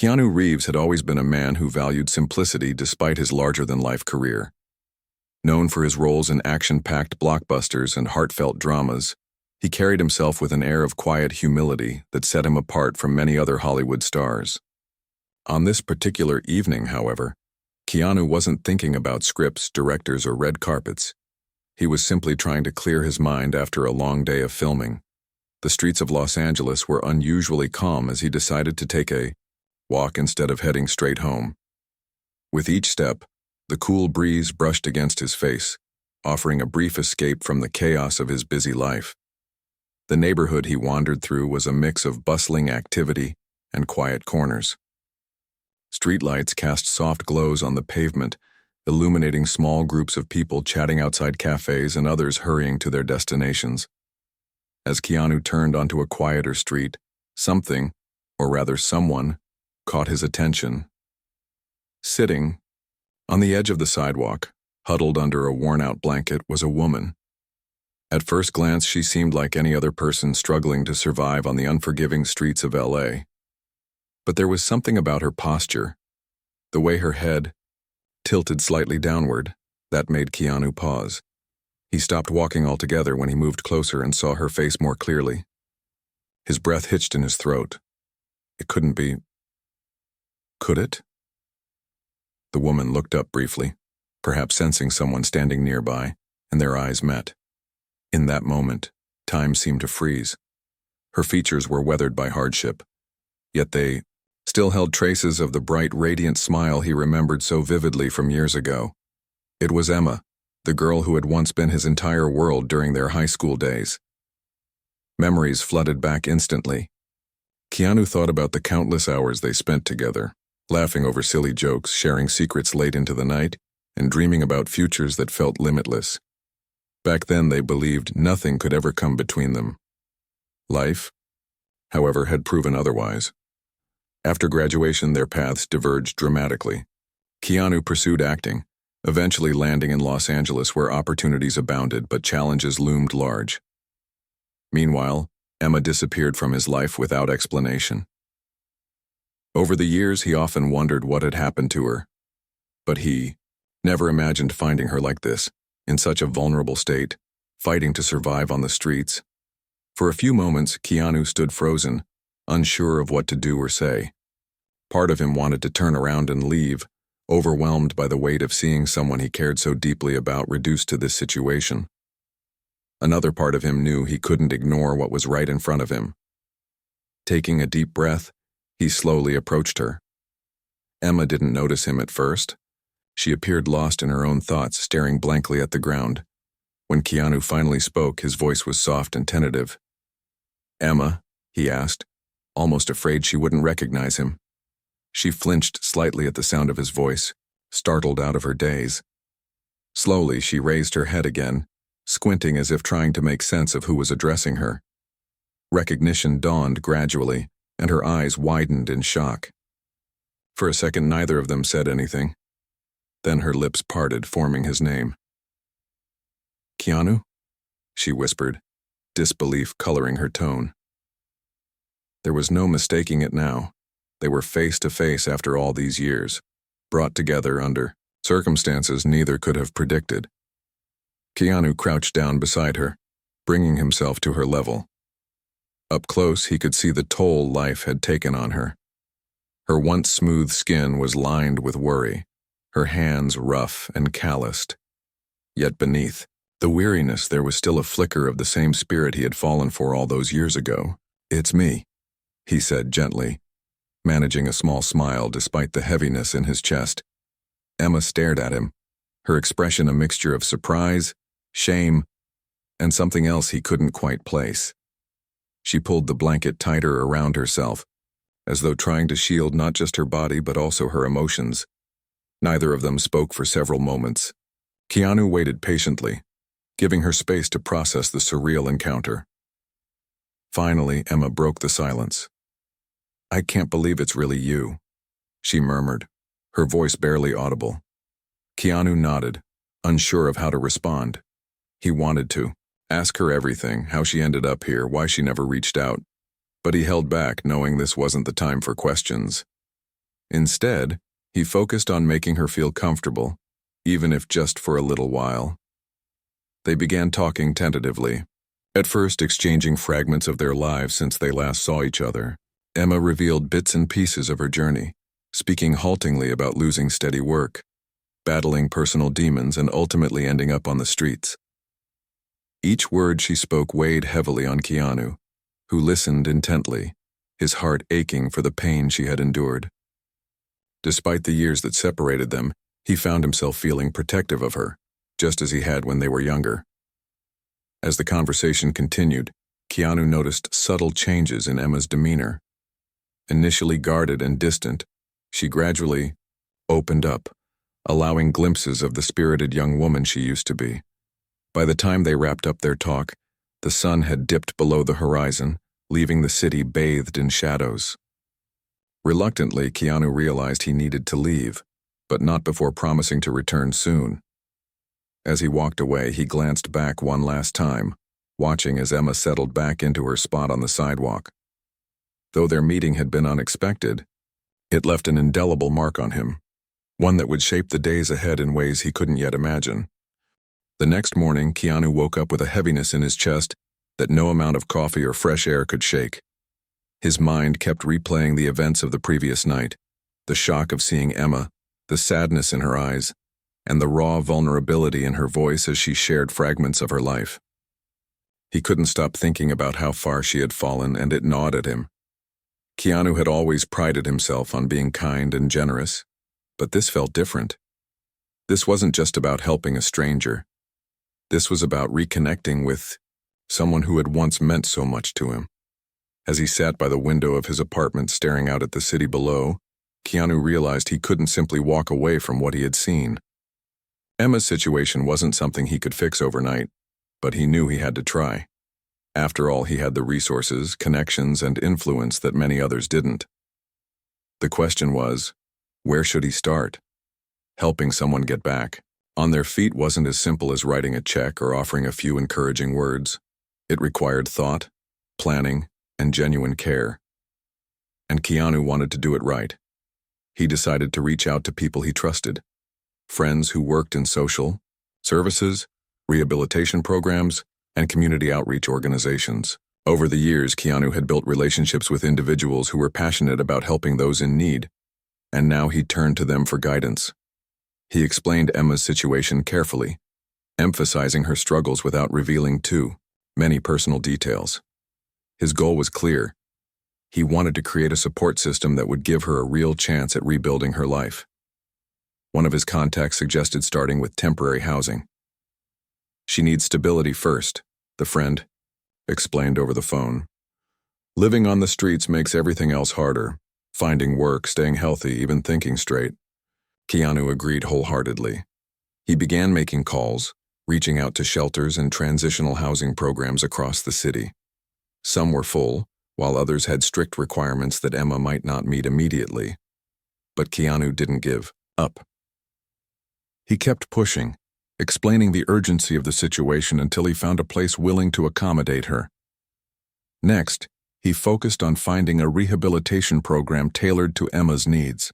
Keanu Reeves had always been a man who valued simplicity despite his larger-than-life career. Known for his roles in action-packed blockbusters and heartfelt dramas, he carried himself with an air of quiet humility that set him apart from many other Hollywood stars. On this particular evening, however, Keanu wasn't thinking about scripts, directors, or red carpets. He was simply trying to clear his mind after a long day of filming. The streets of Los Angeles were unusually calm as he decided to take a walk instead of heading straight home. With each step, the cool breeze brushed against his face, offering a brief escape from the chaos of his busy life. The neighborhood he wandered through was a mix of bustling activity and quiet corners. Streetlights cast soft glows on the pavement, illuminating small groups of people chatting outside cafes and others hurrying to their destinations. As Keanu turned onto a quieter street, something, or rather someone, caught his attention. Sitting on the edge of the sidewalk, huddled under a worn-out blanket, was a woman. At first glance, she seemed like any other person struggling to survive on the unforgiving streets of LA. But there was something about her posture, the way her head tilted slightly downward, that made Keanu pause. He stopped walking altogether when he moved closer and saw her face more clearly. His breath hitched in his throat. It couldn't be. Could it? The woman looked up briefly, perhaps sensing someone standing nearby, and their eyes met. In that moment, time seemed to freeze. Her features were weathered by hardship, yet they still held traces of the bright, radiant smile he remembered so vividly from years ago. It was Emma, the girl who had once been his entire world during their high school days. Memories flooded back instantly. Keanu thought about the countless hours they spent together, laughing over silly jokes, sharing secrets late into the night, and dreaming about futures that felt limitless. Back then, they believed nothing could ever come between them. Life, however, had proven otherwise. After graduation, their paths diverged dramatically. Keanu pursued acting, eventually landing in Los Angeles where opportunities abounded but challenges loomed large. Meanwhile, Emma disappeared from his life without explanation. Over the years, he often wondered what had happened to her. But he never imagined finding her like this, in such a vulnerable state, fighting to survive on the streets. For a few moments, Keanu stood frozen, unsure of what to do or say. Part of him wanted to turn around and leave, overwhelmed by the weight of seeing someone he cared so deeply about reduced to this situation. Another part of him knew he couldn't ignore what was right in front of him. Taking a deep breath, he slowly approached her. Emma didn't notice him at first. She appeared lost in her own thoughts, staring blankly at the ground. When Keanu finally spoke, his voice was soft and tentative. "Emma?" he asked, almost afraid she wouldn't recognize him. She flinched slightly at the sound of his voice, startled out of her daze. Slowly, she raised her head again, squinting as if trying to make sense of who was addressing her. Recognition dawned gradually, and her eyes widened in shock. For a second, neither of them said anything. Then her lips parted, forming his name. "Keanu?" she whispered, disbelief coloring her tone. There was no mistaking it now. They were face to face after all these years, brought together under circumstances neither could have predicted. Keanu crouched down beside her, bringing himself to her level. Up close, he could see the toll life had taken on her. Her once smooth skin was lined with worry, her hands rough and calloused. Yet beneath the weariness, there was still a flicker of the same spirit he had fallen for all those years ago. "It's me," he said gently, managing a small smile despite the heaviness in his chest. Emma stared at him, her expression a mixture of surprise, shame, and something else he couldn't quite place. She pulled the blanket tighter around herself, as though trying to shield not just her body but also her emotions. Neither of them spoke for several moments. Keanu waited patiently, giving her space to process the surreal encounter. Finally, Emma broke the silence. "I can't believe it's really you," she murmured, her voice barely audible. Keanu nodded, unsure of how to respond. He wanted to ask her everything, how she ended up here, why she never reached out. But he held back, knowing this wasn't the time for questions. Instead, he focused on making her feel comfortable, even if just for a little while. They began talking tentatively, at first exchanging fragments of their lives since they last saw each other. Emma revealed bits and pieces of her journey, speaking haltingly about losing steady work, battling personal demons, and ultimately ending up on the streets. Each word she spoke weighed heavily on Keanu, who listened intently, his heart aching for the pain she had endured. Despite the years that separated them, he found himself feeling protective of her, just as he had when they were younger. As the conversation continued, Keanu noticed subtle changes in Emma's demeanor. Initially guarded and distant, she gradually opened up, allowing glimpses of the spirited young woman she used to be. By the time they wrapped up their talk, the sun had dipped below the horizon, leaving the city bathed in shadows. Reluctantly, Keanu realized he needed to leave, but not before promising to return soon. As he walked away, he glanced back one last time, watching as Emma settled back into her spot on the sidewalk. Though their meeting had been unexpected, it left an indelible mark on him, one that would shape the days ahead in ways he couldn't yet imagine. The next morning, Keanu woke up with a heaviness in his chest that no amount of coffee or fresh air could shake. His mind kept replaying the events of the previous night, the shock of seeing Emma, the sadness in her eyes, and the raw vulnerability in her voice as she shared fragments of her life. He couldn't stop thinking about how far she had fallen, and it gnawed at him. Keanu had always prided himself on being kind and generous, but this felt different. This wasn't just about helping a stranger. This was about reconnecting with someone who had once meant so much to him. As he sat by the window of his apartment staring out at the city below, Keanu realized he couldn't simply walk away from what he had seen. Emma's situation wasn't something he could fix overnight, but he knew he had to try. After all, he had the resources, connections, and influence that many others didn't. The question was, where should he start? Helping someone get back on their feet wasn't as simple as writing a check or offering a few encouraging words. It required thought, planning, and genuine care. And Keanu wanted to do it right. He decided to reach out to people he trusted, friends who worked in social services, rehabilitation programs, and community outreach organizations. Over the years, Keanu had built relationships with individuals who were passionate about helping those in need, and now he turned to them for guidance. He explained Emma's situation carefully, emphasizing her struggles without revealing too many personal details. His goal was clear. He wanted to create a support system that would give her a real chance at rebuilding her life. One of his contacts suggested starting with temporary housing. "She needs stability first," the friend explained over the phone. "Living on the streets makes everything else harder. Finding work, staying healthy, even thinking straight." Keanu agreed wholeheartedly. He began making calls, reaching out to shelters and transitional housing programs across the city. Some were full, while others had strict requirements that Emma might not meet immediately. But Keanu didn't give up. He kept pushing, explaining the urgency of the situation until he found a place willing to accommodate her. Next, he focused on finding a rehabilitation program tailored to Emma's needs.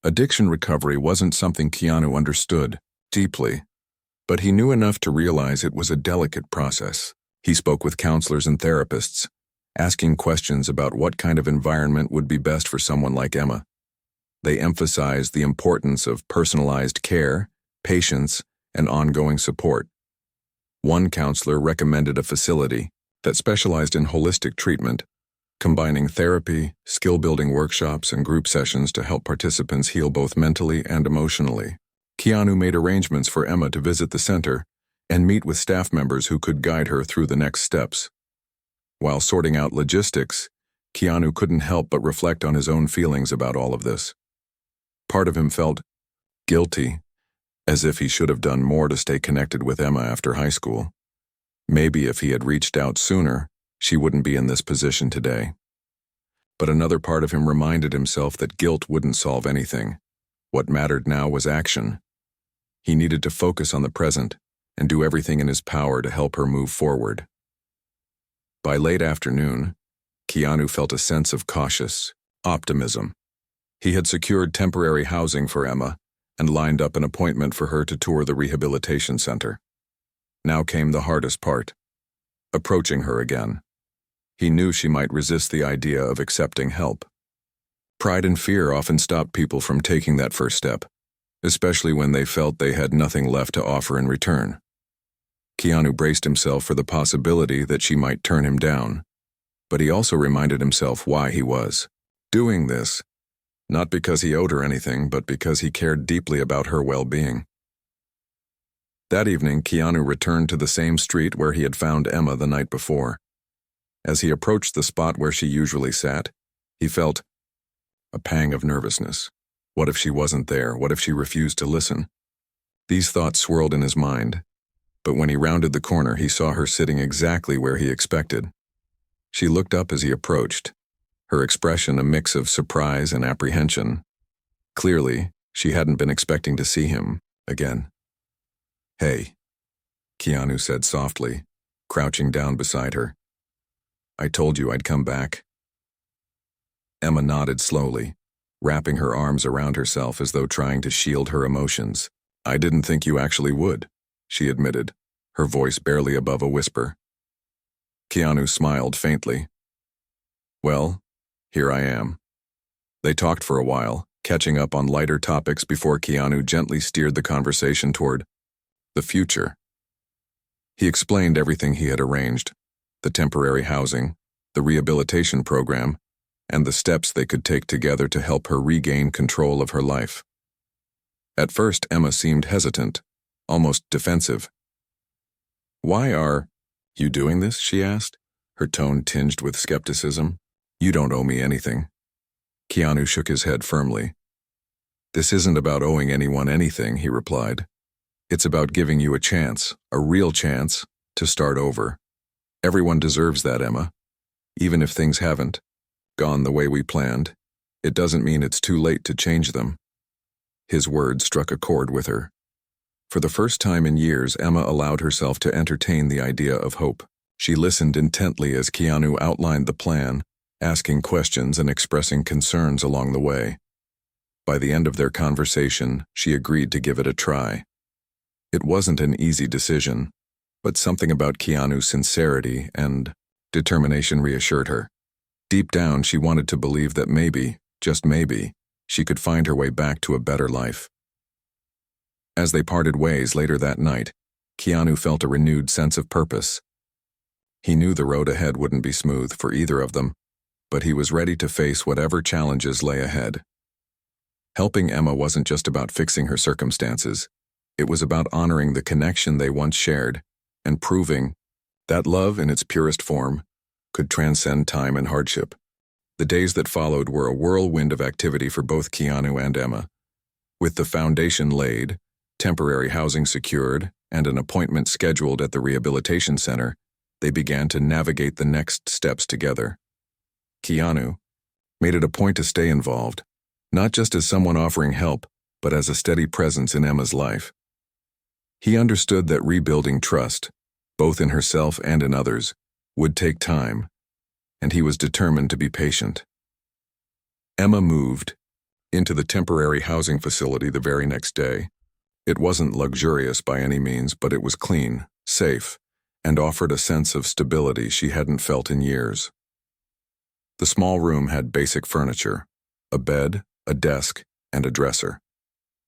Addiction recovery wasn't something Keanu understood deeply, but he knew enough to realize it was a delicate process. He spoke with counselors and therapists, asking questions about what kind of environment would be best for someone like Emma. They emphasized the importance of personalized care, patience, and ongoing support. One counselor recommended a facility that specialized in holistic treatment, combining therapy, skill-building workshops, and group sessions to help participants heal both mentally and emotionally. Keanu made arrangements for Emma to visit the center and meet with staff members who could guide her through the next steps. While sorting out logistics, Keanu couldn't help but reflect on his own feelings about all of this. Part of him felt guilty, as if he should have done more to stay connected with Emma after high school. Maybe if he had reached out sooner, she wouldn't be in this position today. But another part of him reminded himself that guilt wouldn't solve anything. What mattered now was action. He needed to focus on the present and do everything in his power to help her move forward. By late afternoon, Keanu felt a sense of cautious optimism. He had secured temporary housing for Emma and lined up an appointment for her to tour the rehabilitation center. Now came the hardest part: approaching her again. He knew she might resist the idea of accepting help. Pride and fear often stopped people from taking that first step, especially when they felt they had nothing left to offer in return. Keanu braced himself for the possibility that she might turn him down, but he also reminded himself why he was doing this, not because he owed her anything, but because he cared deeply about her well-being. That evening, Keanu returned to the same street where he had found Emma the night before. As he approached the spot where she usually sat, he felt a pang of nervousness. What if she wasn't there? What if she refused to listen? These thoughts swirled in his mind, but when he rounded the corner, he saw her sitting exactly where he expected. She looked up as he approached, her expression a mix of surprise and apprehension. Clearly, she hadn't been expecting to see him again. "Hey," Keanu said softly, crouching down beside her. "I told you I'd come back." Emma nodded slowly, wrapping her arms around herself as though trying to shield her emotions. "I didn't think you actually would," she admitted, her voice barely above a whisper. Keanu smiled faintly. "Well, here I am." They talked for a while, catching up on lighter topics before Keanu gently steered the conversation toward the future. He explained everything he had arranged: the temporary housing, the rehabilitation program, and the steps they could take together to help her regain control of her life. At first, Emma seemed hesitant, almost defensive. "Why are you doing this?" she asked, her tone tinged with skepticism. "You don't owe me anything." Keanu shook his head firmly. "This isn't about owing anyone anything," he replied. "It's about giving you a chance, a real chance, to start over. Everyone deserves that, Emma. Even if things haven't gone the way we planned, it doesn't mean it's too late to change them." His words struck a chord with her. For the first time in years, Emma allowed herself to entertain the idea of hope. She listened intently as Keanu outlined the plan, asking questions and expressing concerns along the way. By the end of their conversation, she agreed to give it a try. It wasn't an easy decision, but something about Keanu's sincerity and determination reassured her. Deep down, she wanted to believe that maybe, just maybe, she could find her way back to a better life. As they parted ways later that night, Keanu felt a renewed sense of purpose. He knew the road ahead wouldn't be smooth for either of them, but he was ready to face whatever challenges lay ahead. Helping Emma wasn't just about fixing her circumstances. It was about honoring the connection they once shared and proving that love in its purest form could transcend time and hardship. The days that followed were a whirlwind of activity for both Keanu and Emma. With the foundation laid, temporary housing secured, and an appointment scheduled at the rehabilitation center, they began to navigate the next steps together. Keanu made it a point to stay involved, not just as someone offering help, but as a steady presence in Emma's life. He understood that rebuilding trust, both in herself and in others, would take time, and he was determined to be patient. Emma moved into the temporary housing facility the very next day. It wasn't luxurious by any means, but it was clean, safe, and offered a sense of stability she hadn't felt in years. The small room had basic furniture: a bed, a desk, and a dresser.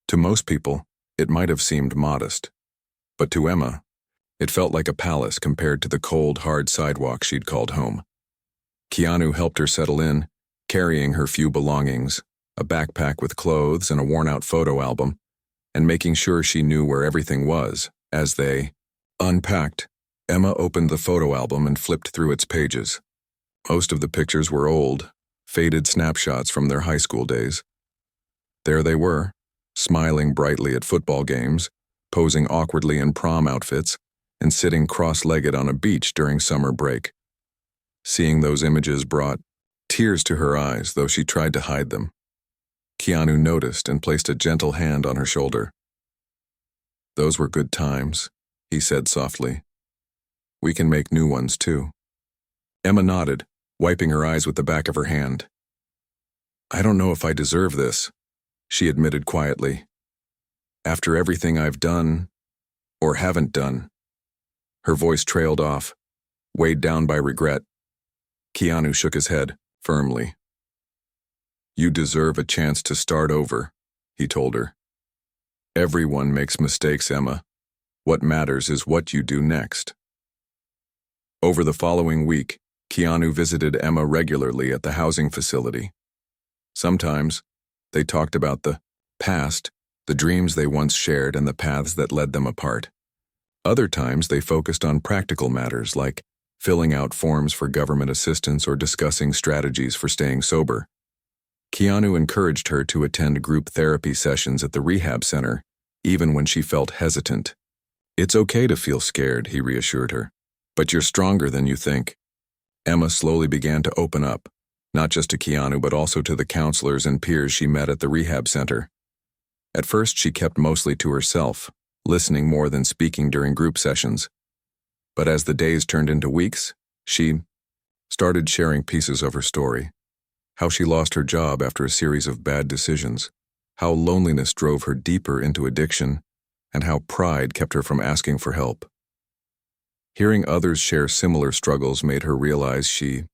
To most people, it might have seemed modest, but to Emma, it felt like a palace compared to the cold, hard sidewalk she'd called home. Keanu helped her settle in, carrying her few belongings, a backpack with clothes and a worn-out photo album, and making sure she knew where everything was. As they unpacked, Emma opened the photo album and flipped through its pages. Most of the pictures were old, faded snapshots from their high school days. There they were, smiling brightly at football games, posing awkwardly in prom outfits, and sitting cross-legged on a beach during summer break. Seeing those images brought tears to her eyes, though she tried to hide them. Keanu noticed and placed a gentle hand on her shoulder. "Those were good times," he said softly. "We can make new ones too." Emma nodded, wiping her eyes with the back of her hand. I don't know if I deserve this, she admitted quietly. After everything I've done, or haven't done. Her voice trailed off, weighed down by regret. Keanu shook his head, firmly. You deserve a chance to start over, he told her. Everyone makes mistakes, Emma. What matters is what you do next. Over the following week, Keanu visited Emma regularly at the housing facility. Sometimes, they talked about the past, the dreams they once shared and the paths that led them apart. Other times, they focused on practical matters like filling out forms for government assistance or discussing strategies for staying sober. Keanu encouraged her to attend group therapy sessions at the rehab center, even when she felt hesitant. It's okay to feel scared, he reassured her, but you're stronger than you think. Emma slowly began to open up, not just to Keanu but also to the counselors and peers she met at the rehab center. At first, she kept mostly to herself, listening more than speaking during group sessions. But as the days turned into weeks, she started sharing pieces of her story. How she lost her job after a series of bad decisions, how loneliness drove her deeper into addiction, and how pride kept her from asking for help. Hearing others share similar struggles made her realize she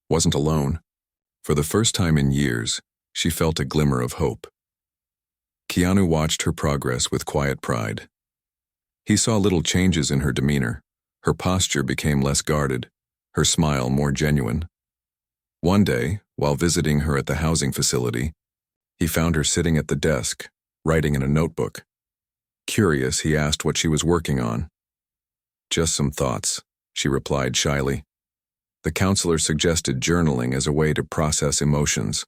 wasn't alone. For the first time in years, she felt a glimmer of hope. Keanu watched her progress with quiet pride. He saw little changes in her demeanor. Her posture became less guarded, her smile more genuine. One day, while visiting her at the housing facility, he found her sitting at the desk, writing in a notebook. Curious, he asked what she was working on. Just some thoughts, she replied shyly. The counselor suggested journaling as a way to process emotions.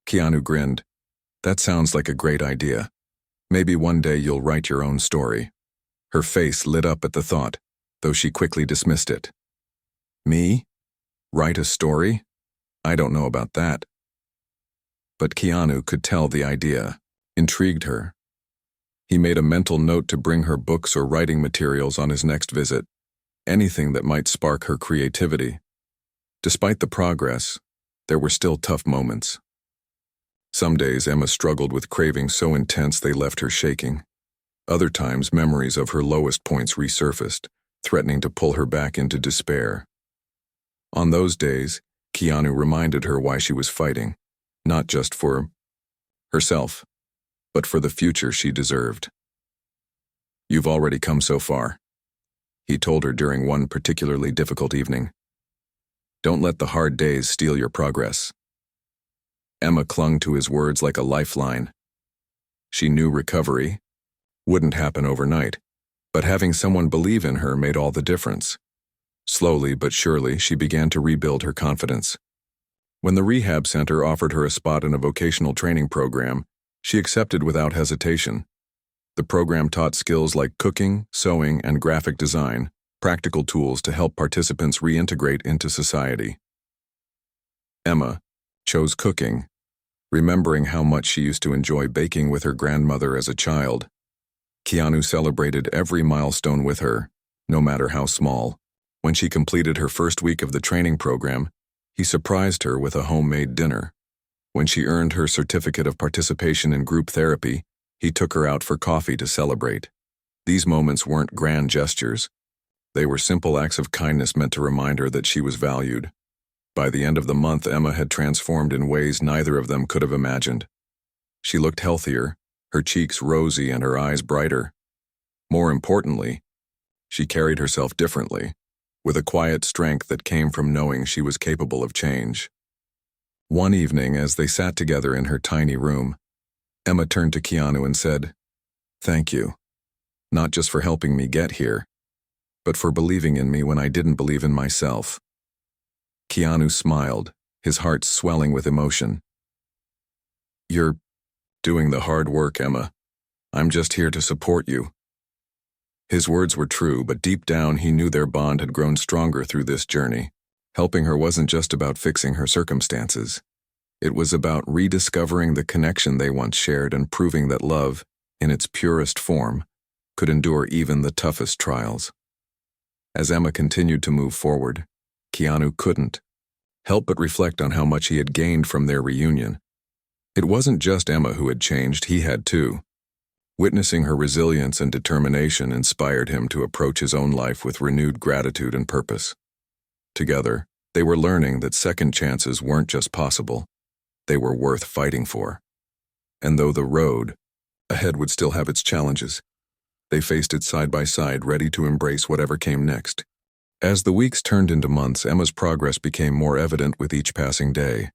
Keanu grinned. That sounds like a great idea. Maybe one day you'll write your own story. Her face lit up at the thought, though she quickly dismissed it. Me? Write a story? I don't know about that. But Keanu could tell the idea intrigued her. He made a mental note to bring her books or writing materials on his next visit, anything that might spark her creativity. Despite the progress, there were still tough moments. Some days Emma struggled with cravings so intense they left her shaking. Other times memories of her lowest points resurfaced, threatening to pull her back into despair. On those days, Keanu reminded her why she was fighting, not just for herself, but for the future she deserved. You've already come so far, he told her during one particularly difficult evening. Don't let the hard days steal your progress. Emma clung to his words like a lifeline. She knew recovery wouldn't happen overnight, but having someone believe in her made all the difference. Slowly but surely, she began to rebuild her confidence. When the rehab center offered her a spot in a vocational training program, she accepted without hesitation. The program taught skills like cooking, sewing, and graphic design, practical tools to help participants reintegrate into society. Emma chose cooking, remembering how much she used to enjoy baking with her grandmother as a child. Keanu celebrated every milestone with her, no matter how small. When she completed her first week of the training program, he surprised her with a homemade dinner. When she earned her certificate of participation in group therapy, he took her out for coffee to celebrate. These moments weren't grand gestures. They were simple acts of kindness meant to remind her that she was valued. By the end of the month, Emma had transformed in ways neither of them could have imagined. She looked healthier, her cheeks rosy and her eyes brighter. More importantly, she carried herself differently, with a quiet strength that came from knowing she was capable of change. One evening, as they sat together in her tiny room, Emma turned to Keanu and said, "Thank you, not just for helping me get here, but for believing in me when I didn't believe in myself." Keanu smiled, his heart swelling with emotion. "You're doing the hard work, Emma. I'm just here to support you." His words were true, but deep down he knew their bond had grown stronger through this journey. Helping her wasn't just about fixing her circumstances. It was about rediscovering the connection they once shared and proving that love, in its purest form, could endure even the toughest trials. As Emma continued to move forward, Keanu couldn't help but reflect on how much he had gained from their reunion. It wasn't just Emma who had changed, he had too. Witnessing her resilience and determination inspired him to approach his own life with renewed gratitude and purpose. Together, they were learning that second chances weren't just possible, they were worth fighting for. And though the road ahead would still have its challenges, they faced it side by side, ready to embrace whatever came next. As the weeks turned into months, Emma's progress became more evident with each passing day.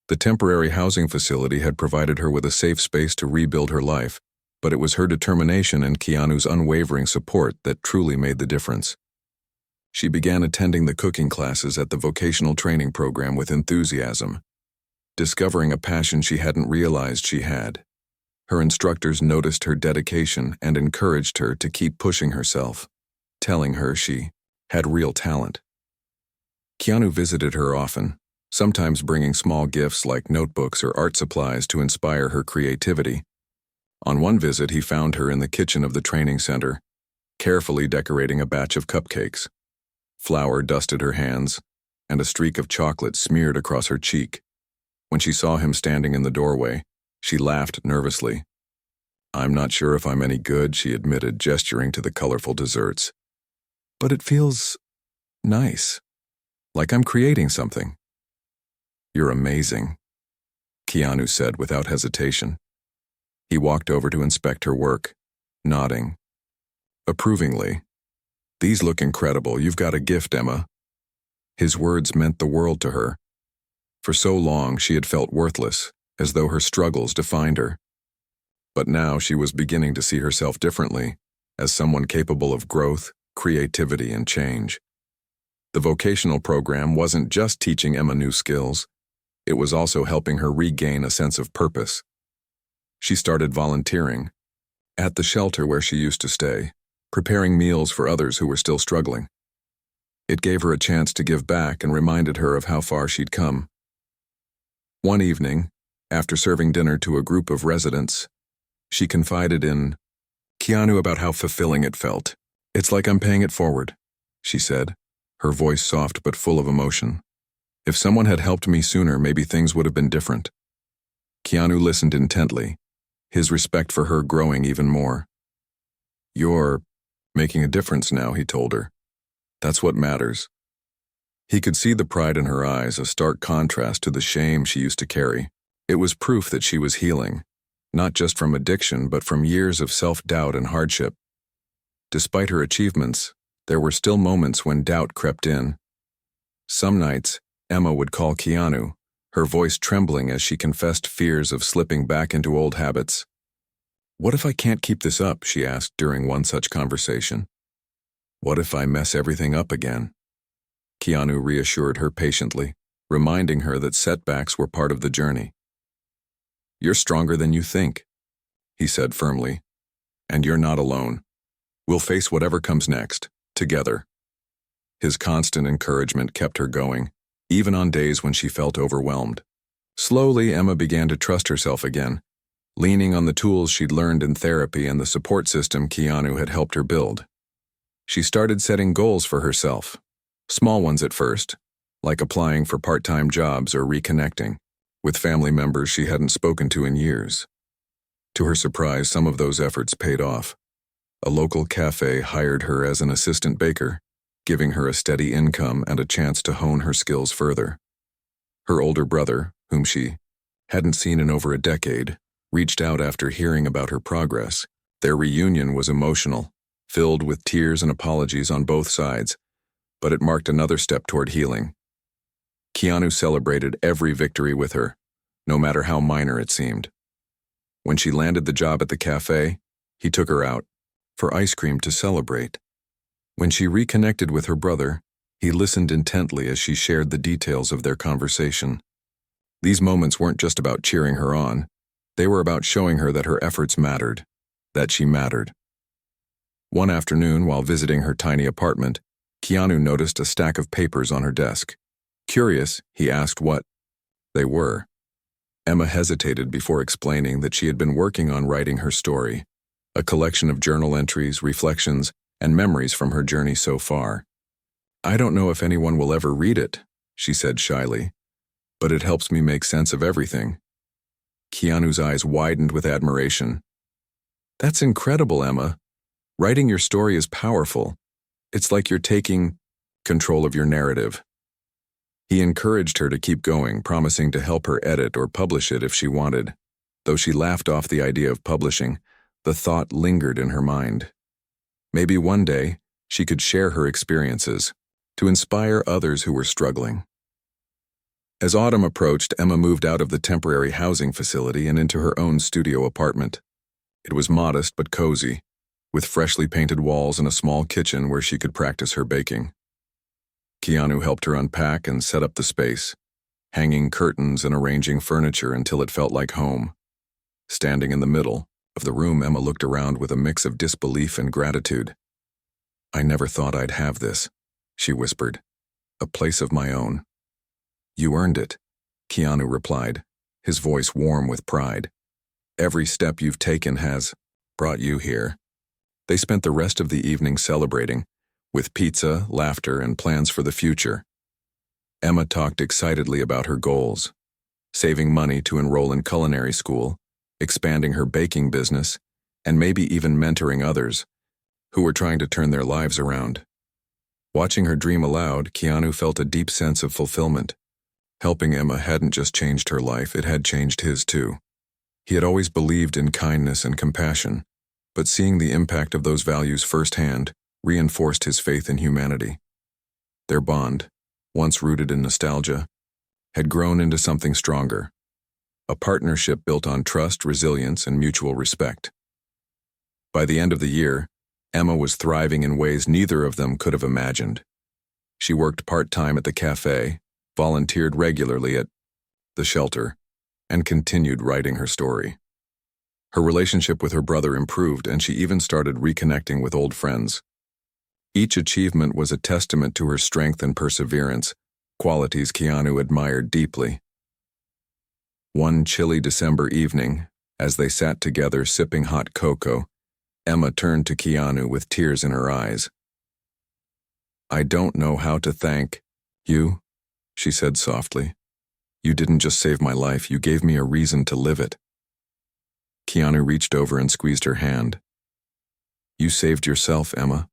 The temporary housing facility had provided her with a safe space to rebuild her life, but it was her determination and Keanu's unwavering support that truly made the difference. She began attending the cooking classes at the vocational training program with enthusiasm, discovering a passion she hadn't realized she had. Her instructors noticed her dedication and encouraged her to keep pushing herself, telling her she had real talent. Keanu visited her often, sometimes bringing small gifts like notebooks or art supplies to inspire her creativity. On one visit, he found her in the kitchen of the training center, carefully decorating a batch of cupcakes. Flour dusted her hands, and a streak of chocolate smeared across her cheek. When she saw him standing in the doorway, she laughed nervously. "I'm not sure if I'm any good," she admitted, gesturing to the colorful desserts. "But it feels nice, like I'm creating something." "You're amazing," Keanu said without hesitation. He walked over to inspect her work, nodding approvingly. "These look incredible. You've got a gift, Emma." His words meant the world to her. For so long, she had felt worthless, as though her struggles defined her. But now she was beginning to see herself differently, as someone capable of growth, creativity, and change. The vocational program wasn't just teaching Emma new skills, it was also helping her regain a sense of purpose. She started volunteering at the shelter where she used to stay, preparing meals for others who were still struggling. It gave her a chance to give back and reminded her of how far she'd come. One evening, after serving dinner to a group of residents, she confided in Keanu about how fulfilling it felt. "It's like I'm paying it forward," she said, her voice soft but full of emotion. "If someone had helped me sooner, maybe things would have been different." Keanu listened intently, his respect for her growing even more. "You're making a difference now," he told her. "That's what matters." He could see the pride in her eyes, a stark contrast to the shame she used to carry. It was proof that she was healing, not just from addiction, but from years of self-doubt and hardship. Despite her achievements, there were still moments when doubt crept in. Some nights, Emma would call Keanu, her voice trembling as she confessed fears of slipping back into old habits. "What if I can't keep this up?" she asked during one such conversation. "What if I mess everything up again?" Keanu reassured her patiently, reminding her that setbacks were part of the journey. "You're stronger than you think," he said firmly, "and you're not alone. We'll face whatever comes next, together." His constant encouragement kept her going, even on days when she felt overwhelmed. Slowly, Emma began to trust herself again, leaning on the tools she'd learned in therapy and the support system Keanu had helped her build. She started setting goals for herself, small ones at first, like applying for part-time jobs or reconnecting with family members she hadn't spoken to in years. To her surprise, some of those efforts paid off. A local cafe hired her as an assistant baker, giving her a steady income and a chance to hone her skills further. Her older brother, whom she hadn't seen in over a decade, reached out after hearing about her progress. Their reunion was emotional, filled with tears and apologies on both sides, but it marked another step toward healing. Keanu celebrated every victory with her, no matter how minor it seemed. When she landed the job at the cafe, he took her out for ice cream to celebrate. When she reconnected with her brother, he listened intently as she shared the details of their conversation. These moments weren't just about cheering her on, they were about showing her that her efforts mattered, that she mattered. One afternoon, while visiting her tiny apartment, Keanu noticed a stack of papers on her desk. Curious, he asked what they were. Emma hesitated before explaining that she had been working on writing her story, a collection of journal entries, reflections, and memories from her journey so far. "I don't know if anyone will ever read it," she said shyly, "but it helps me make sense of everything." Keanu's eyes widened with admiration. "That's incredible, Emma. Writing your story is powerful. It's like you're taking control of your narrative." He encouraged her to keep going, promising to help her edit or publish it if she wanted. Though she laughed off the idea of publishing, the thought lingered in her mind. Maybe one day, she could share her experiences, to inspire others who were struggling. As autumn approached, Emma moved out of the temporary housing facility and into her own studio apartment. It was modest but cozy, with freshly painted walls and a small kitchen where she could practice her baking. Keanu helped her unpack and set up the space, hanging curtains and arranging furniture until it felt like home. Standing in the middle of the room, Emma looked around with a mix of disbelief and gratitude. "I never thought I'd have this," she whispered. "A place of my own." "You earned it," Keanu replied, his voice warm with pride. "Every step you've taken has brought you here." They spent the rest of the evening celebrating, with pizza, laughter, and plans for the future. Emma talked excitedly about her goals: saving money to enroll in culinary school, expanding her baking business, and maybe even mentoring others who were trying to turn their lives around. Watching her dream aloud, Keanu felt a deep sense of fulfillment. Helping Emma hadn't just changed her life, it had changed his too. He had always believed in kindness and compassion, but seeing the impact of those values firsthand reinforced his faith in humanity. Their bond, once rooted in nostalgia, had grown into something stronger, a partnership built on trust, resilience, and mutual respect. By the end of the year, Emma was thriving in ways neither of them could have imagined. She worked part-time at the cafe, volunteered regularly at the shelter, and continued writing her story. Her relationship with her brother improved, and she even started reconnecting with old friends. Each achievement was a testament to her strength and perseverance, qualities Keanu admired deeply. One chilly December evening, as they sat together sipping hot cocoa, Emma turned to Keanu with tears in her eyes. "I don't know how to thank you," she said softly. "You didn't just save my life, you gave me a reason to live it." Keanu reached over and squeezed her hand. "You saved yourself, Emma.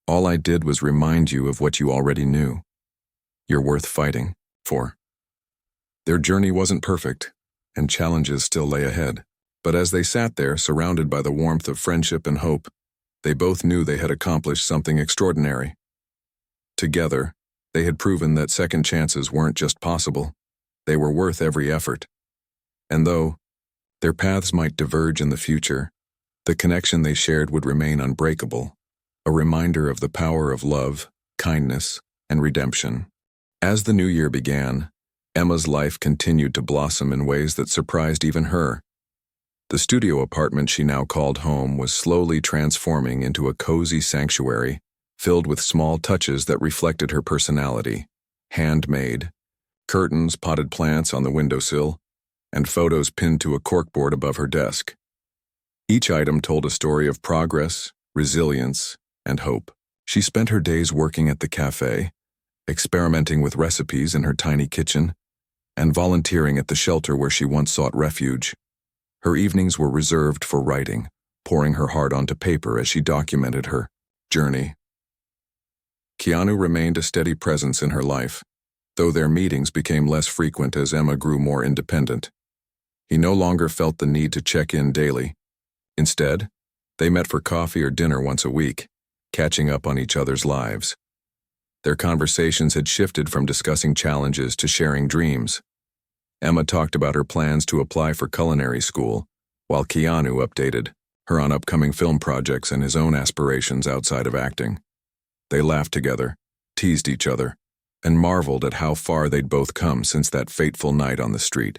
All I did was remind you of what you already knew. You're worth fighting for." Their journey wasn't perfect, and challenges still lay ahead. But as they sat there, surrounded by the warmth of friendship and hope, they both knew they had accomplished something extraordinary. Together, they had proven that second chances weren't just possible, they were worth every effort. And though their paths might diverge in the future, the connection they shared would remain unbreakable, a reminder of the power of love, kindness, and redemption. As the new year began, Emma's life continued to blossom in ways that surprised even her. The studio apartment she now called home was slowly transforming into a cozy sanctuary, filled with small touches that reflected her personality: handmade, curtains, potted plants on the windowsill, and photos pinned to a corkboard above her desk. Each item told a story of progress, resilience, and hope. She spent her days working at the cafe, experimenting with recipes in her tiny kitchen, and volunteering at the shelter where she once sought refuge. Her evenings were reserved for writing, pouring her heart onto paper as she documented her journey. Keanu remained a steady presence in her life, though their meetings became less frequent as Emma grew more independent. He no longer felt the need to check in daily. Instead, they met for coffee or dinner once a week, catching up on each other's lives. Their conversations had shifted from discussing challenges to sharing dreams. Emma talked about her plans to apply for culinary school, while Keanu updated her on upcoming film projects and his own aspirations outside of acting. They laughed together, teased each other, and marveled at how far they'd both come since that fateful night on the street.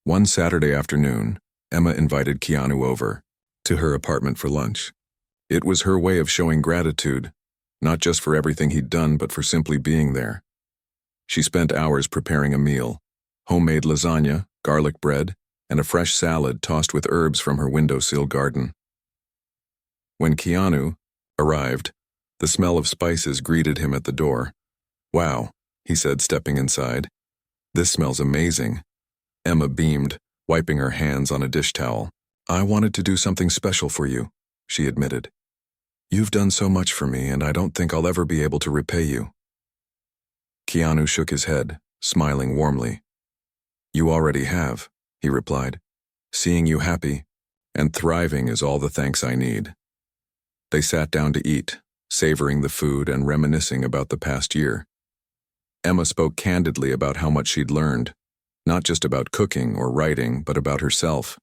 One Saturday afternoon, Emma invited Keanu over to her apartment for lunch. It was her way of showing gratitude, not just for everything he'd done, but for simply being there. She spent hours preparing a meal: homemade lasagna, garlic bread, and a fresh salad tossed with herbs from her windowsill garden. When Keanu arrived, the smell of spices greeted him at the door. "Wow," he said, stepping inside. "This smells amazing. Emma beamed, wiping her hands on a dish towel. "I wanted to do something special for you," she admitted. "You've done so much for me, and I don't think I'll ever be able to repay you." Keanu shook his head, smiling warmly. "You already have," he replied. "Seeing you happy and thriving is all the thanks I need." They sat down to eat, savoring the food and reminiscing about the past year. Emma spoke candidly about how much she'd learned, not just about cooking or writing, but about herself.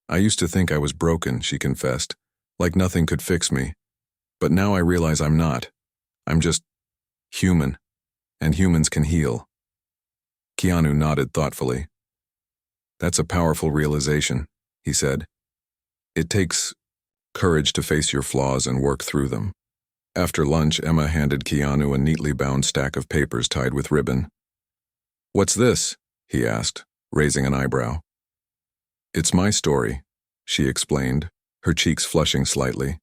"I used to think I was broken," she confessed, "like nothing could fix me. But now I realize I'm not. I'm just human, and humans can heal." Keanu nodded thoughtfully. "That's a powerful realization," he said. "It takes courage to face your flaws and work through them." After lunch, Emma handed Keanu a neatly bound stack of papers tied with ribbon. "What's this?" he asked, raising an eyebrow. "It's my story," she explained, her cheeks flushing slightly.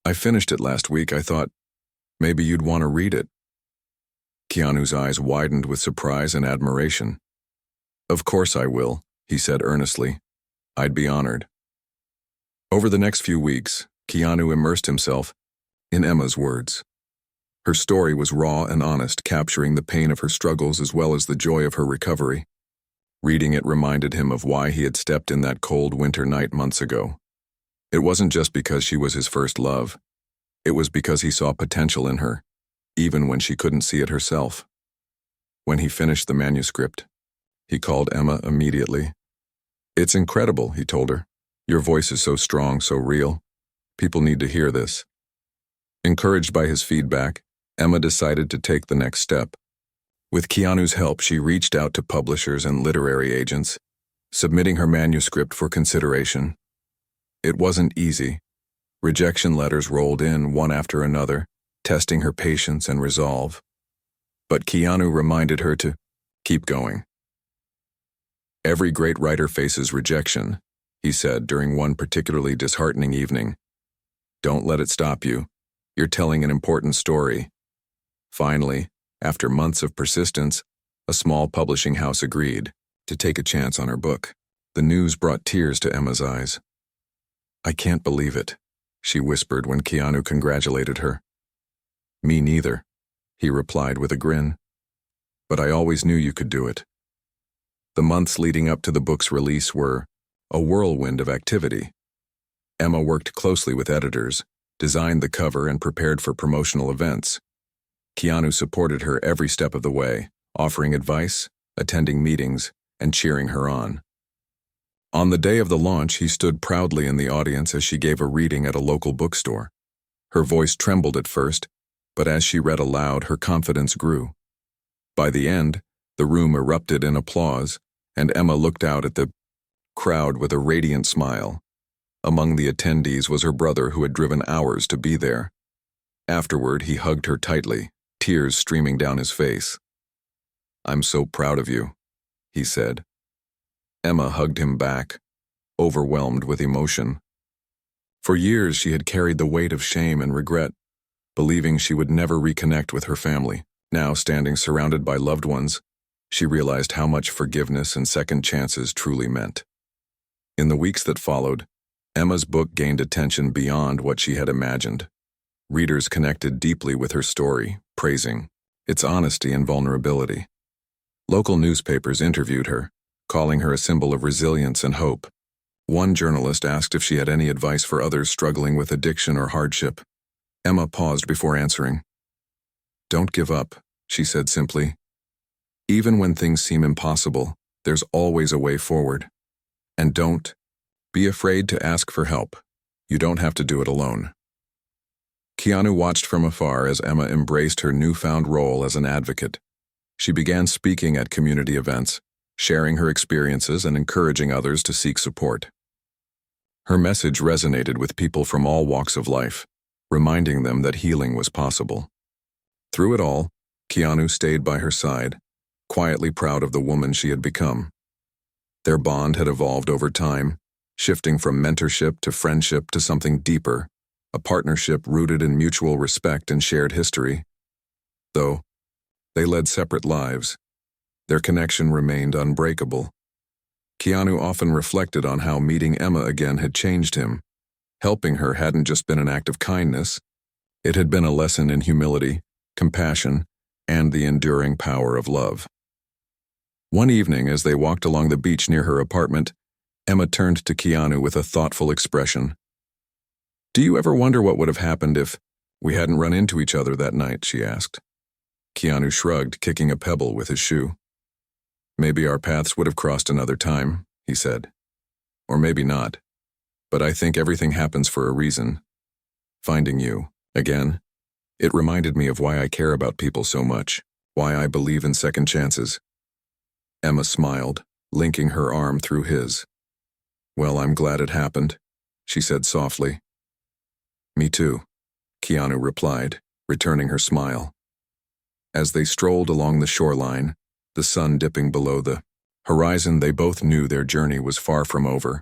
"I finished it last week. I thought maybe you'd want to read it." Keanu's eyes widened with surprise and admiration. "Of course I will," he said earnestly. "I'd be honored." Over the next few weeks, Keanu immersed himself in Emma's words. Her story was raw and honest, capturing the pain of her struggles as well as the joy of her recovery. Reading it reminded him of why he had stepped in that cold winter night months ago. It wasn't just because she was his first love. It was because he saw potential in her, even when she couldn't see it herself. When he finished the manuscript, he called Emma immediately. "It's incredible," he told her. "Your voice is so strong, so real. People need to hear this." Encouraged by his feedback, Emma decided to take the next step. With Keanu's help, she reached out to publishers and literary agents, submitting her manuscript for consideration. It wasn't easy. Rejection letters rolled in one after another, testing her patience and resolve. But Keanu reminded her to keep going. "Every great writer faces rejection," he said during one particularly disheartening evening. "Don't let it stop you. You're telling an important story." Finally, after months of persistence, a small publishing house agreed to take a chance on her book. The news brought tears to Emma's eyes. "I can't believe it," she whispered when Keanu congratulated her. "Me neither," he replied with a grin. "But I always knew you could do it." The months leading up to the book's release were a whirlwind of activity. Emma worked closely with editors, designed the cover, and prepared for promotional events. Keanu supported her every step of the way, offering advice, attending meetings, and cheering her on. On the day of the launch, he stood proudly in the audience as she gave a reading at a local bookstore. Her voice trembled at first, but as she read aloud, her confidence grew. By the end, the room erupted in applause, and Emma looked out at the crowd with a radiant smile. Among the attendees was her brother, who had driven hours to be there. Afterward, he hugged her tightly, tears streaming down his face. "I'm so proud of you," he said. Emma hugged him back, overwhelmed with emotion. For years, she had carried the weight of shame and regret, believing she would never reconnect with her family. Now, standing surrounded by loved ones, she realized how much forgiveness and second chances truly meant. In the weeks that followed, Emma's book gained attention beyond what she had imagined. Readers connected deeply with her story, praising its honesty and vulnerability. Local newspapers interviewed her, calling her a symbol of resilience and hope. One journalist asked if she had any advice for others struggling with addiction or hardship. Emma paused before answering. "Don't give up," she said simply. "Even when things seem impossible, there's always a way forward. And don't be afraid to ask for help. You don't have to do it alone." Keanu watched from afar as Emma embraced her newfound role as an advocate. She began speaking at community events, sharing her experiences and encouraging others to seek support. Her message resonated with people from all walks of life, reminding them that healing was possible. Through it all, Keanu stayed by her side, quietly proud of the woman she had become. Their bond had evolved over time, shifting from mentorship to friendship to something deeper, a partnership rooted in mutual respect and shared history. Though they led separate lives, their connection remained unbreakable. Keanu often reflected on how meeting Emma again had changed him. Helping her hadn't just been an act of kindness, it had been a lesson in humility, compassion, and the enduring power of love. One evening, as they walked along the beach near her apartment, Emma turned to Keanu with a thoughtful expression. "Do you ever wonder what would have happened if we hadn't run into each other that night?" she asked. Keanu shrugged, kicking a pebble with his shoe. "Maybe our paths would have crossed another time," he said. "Or maybe not. But I think everything happens for a reason. Finding you, again, it reminded me of why I care about people so much, why I believe in second chances." Emma smiled, linking her arm through his. "Well, I'm glad it happened," she said softly. "Me too," Keanu replied, returning her smile. As they strolled along the shoreline, the sun dipping below the horizon, they both knew their journey was far from over.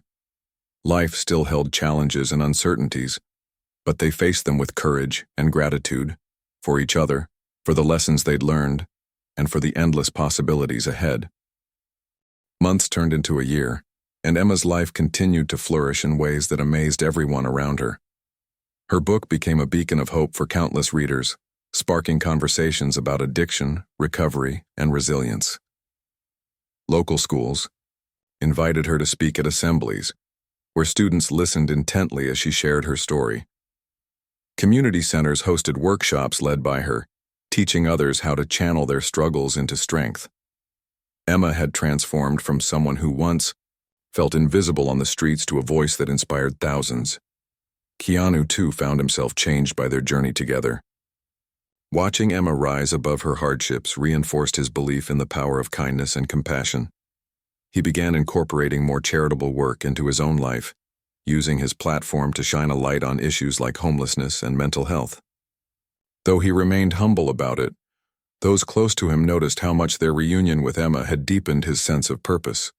Life still held challenges and uncertainties, but they faced them with courage and gratitude for each other, for the lessons they'd learned, and for the endless possibilities ahead. Months turned into a year, and Emma's life continued to flourish in ways that amazed everyone around her. Her book became a beacon of hope for countless readers, sparking conversations about addiction, recovery, and resilience. Local schools invited her to speak at assemblies, where students listened intently as she shared her story. Community centers hosted workshops led by her, teaching others how to channel their struggles into strength. Emma had transformed from someone who once felt invisible on the streets to a voice that inspired thousands. Keanu, too, found himself changed by their journey together. Watching Emma rise above her hardships reinforced his belief in the power of kindness and compassion. He began incorporating more charitable work into his own life, using his platform to shine a light on issues like homelessness and mental health. Though he remained humble about it, those close to him noticed how much their reunion with Emma had deepened his sense of purpose.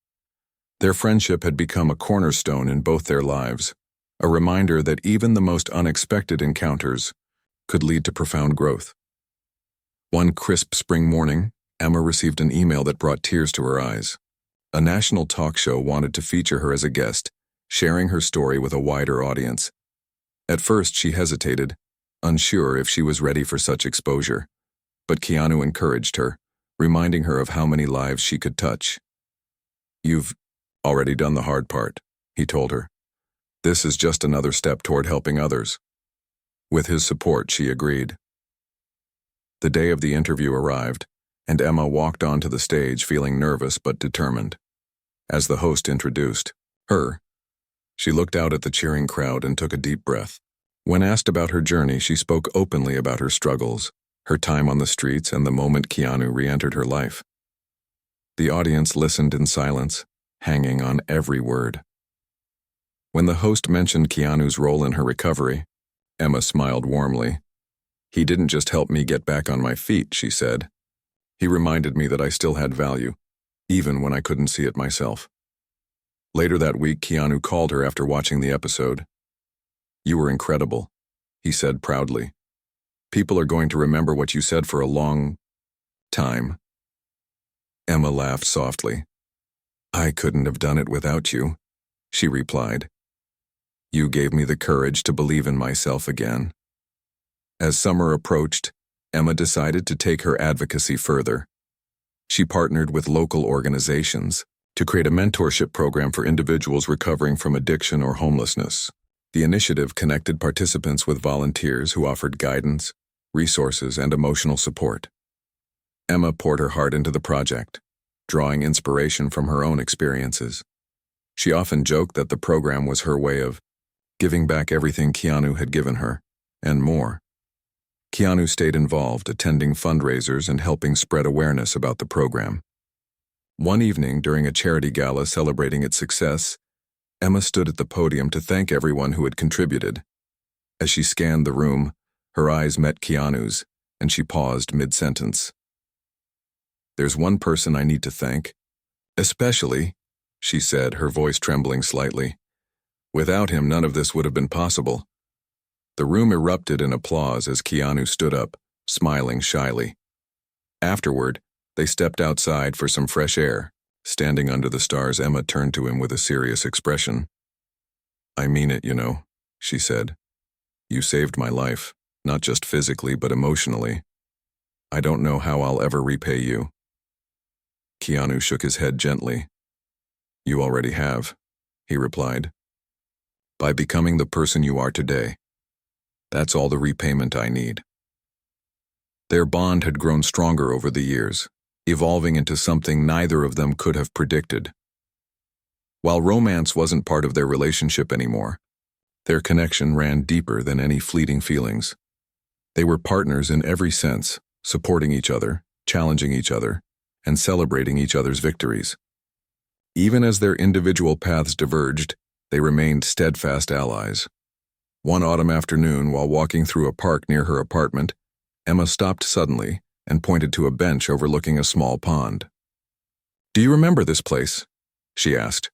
Their friendship had become a cornerstone in both their lives, a reminder that even the most unexpected encounters could lead to profound growth. One crisp spring morning, Emma received an email that brought tears to her eyes. A national talk show wanted to feature her as a guest, sharing her story with a wider audience. At first, she hesitated, unsure if she was ready for such exposure. But Keanu encouraged her, reminding her of how many lives she could touch. "You've already done the hard part," he told her. "This is just another step toward helping others." With his support, she agreed. The day of the interview arrived, and Emma walked onto the stage feeling nervous but determined. As the host introduced her, she looked out at the cheering crowd and took a deep breath. When asked about her journey, she spoke openly about her struggles, her time on the streets, and the moment Keanu re-entered her life. The audience listened in silence, hanging on every word. When the host mentioned Keanu's role in her recovery, Emma smiled warmly. "He didn't just help me get back on my feet," she said. "He reminded me that I still had value, even when I couldn't see it myself." Later that week, Keanu called her after watching the episode. "You were incredible," he said proudly. "People are going to remember what you said for a long time." Emma laughed softly. "I couldn't have done it without you," she replied. "You gave me the courage to believe in myself again." As summer approached, Emma decided to take her advocacy further. She partnered with local organizations to create a mentorship program for individuals recovering from addiction or homelessness. The initiative connected participants with volunteers who offered guidance, resources, and emotional support. Emma poured her heart into the project, drawing inspiration from her own experiences. She often joked that the program was her way of giving back everything Keanu had given her, and more. Keanu stayed involved, attending fundraisers and helping spread awareness about the program. One evening, during a charity gala celebrating its success, Emma stood at the podium to thank everyone who had contributed. As she scanned the room, her eyes met Keanu's, and she paused mid-sentence. "There's one person I need to thank, especially," she said, her voice trembling slightly. "Without him, none of this would have been possible." The room erupted in applause as Keanu stood up, smiling shyly. Afterward, they stepped outside for some fresh air, Standing under the stars, Emma turned to him with a serious expression. "I mean it, you know," she said. "You saved my life, not just physically but emotionally. I don't know how I'll ever repay you." Keanu shook his head gently. "You already have," he replied. "By becoming the person you are today. That's all the repayment I need." Their bond had grown stronger over the years, evolving into something neither of them could have predicted. While romance wasn't part of their relationship anymore, their connection ran deeper than any fleeting feelings. They were partners in every sense, supporting each other, challenging each other, and celebrating each other's victories. Even as their individual paths diverged, they remained steadfast allies. One autumn afternoon, while walking through a park near her apartment, Emma stopped suddenly and pointed to a bench overlooking a small pond. "Do you remember this place?" she asked.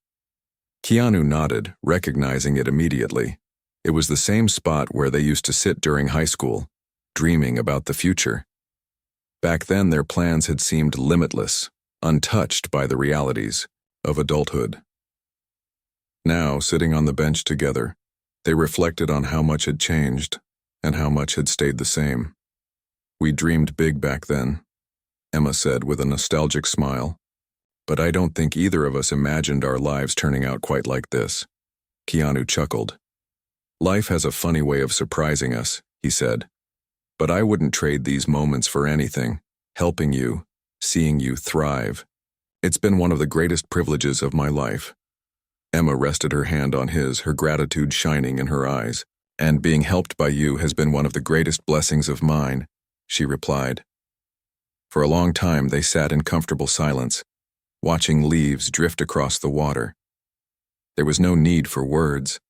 Keanu nodded, recognizing it immediately. It was the same spot where they used to sit during high school, dreaming about the future. Back then, their plans had seemed limitless, untouched by the realities of adulthood. Now, sitting on the bench together, they reflected on how much had changed and how much had stayed the same. "We dreamed big back then," Emma said with a nostalgic smile. "But I don't think either of us imagined our lives turning out quite like this." Keanu chuckled. "Life has a funny way of surprising us," he said. "But I wouldn't trade these moments for anything. Helping you, seeing you thrive. It's been one of the greatest privileges of my life." Emma rested her hand on his, her gratitude shining in her eyes. "And being helped by you has been one of the greatest blessings of mine," she replied. For a long time they sat in comfortable silence, watching leaves drift across the water. There was no need for words.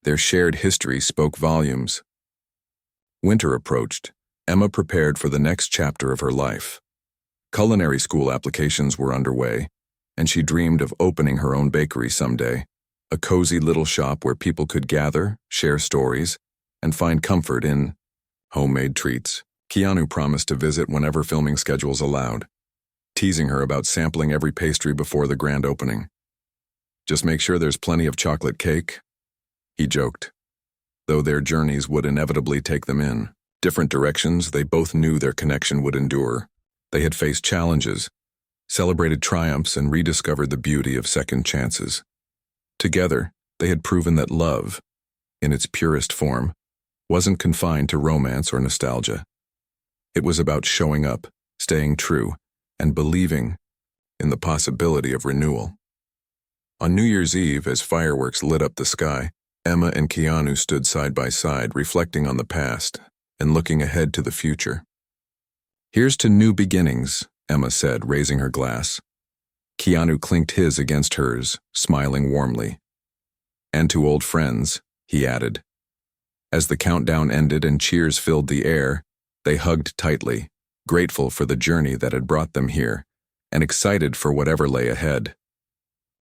Their shared history spoke volumes. Winter approached. Emma prepared for the next chapter of her life. Culinary school applications were underway, and she dreamed of opening her own bakery someday, a cozy little shop where people could gather, share stories, and find comfort in homemade treats. Keanu promised to visit whenever filming schedules allowed, teasing her about sampling every pastry before the grand opening. "Just make sure there's plenty of chocolate cake," he joked. Though their journeys would inevitably take them in different directions, they both knew their connection would endure. They had faced challenges, celebrated triumphs, and rediscovered the beauty of second chances. Together, they had proven that love, in its purest form, wasn't confined to romance or nostalgia. It was about showing up, staying true, and believing in the possibility of renewal. On New Year's Eve, as fireworks lit up the sky, Emma and Keanu stood side by side, reflecting on the past and looking ahead to the future. "Here's to new beginnings," Emma said, raising her glass. Keanu clinked his against hers, smiling warmly. "And to old friends," he added. As the countdown ended and cheers filled the air, they hugged tightly, grateful for the journey that had brought them here, and excited for whatever lay ahead.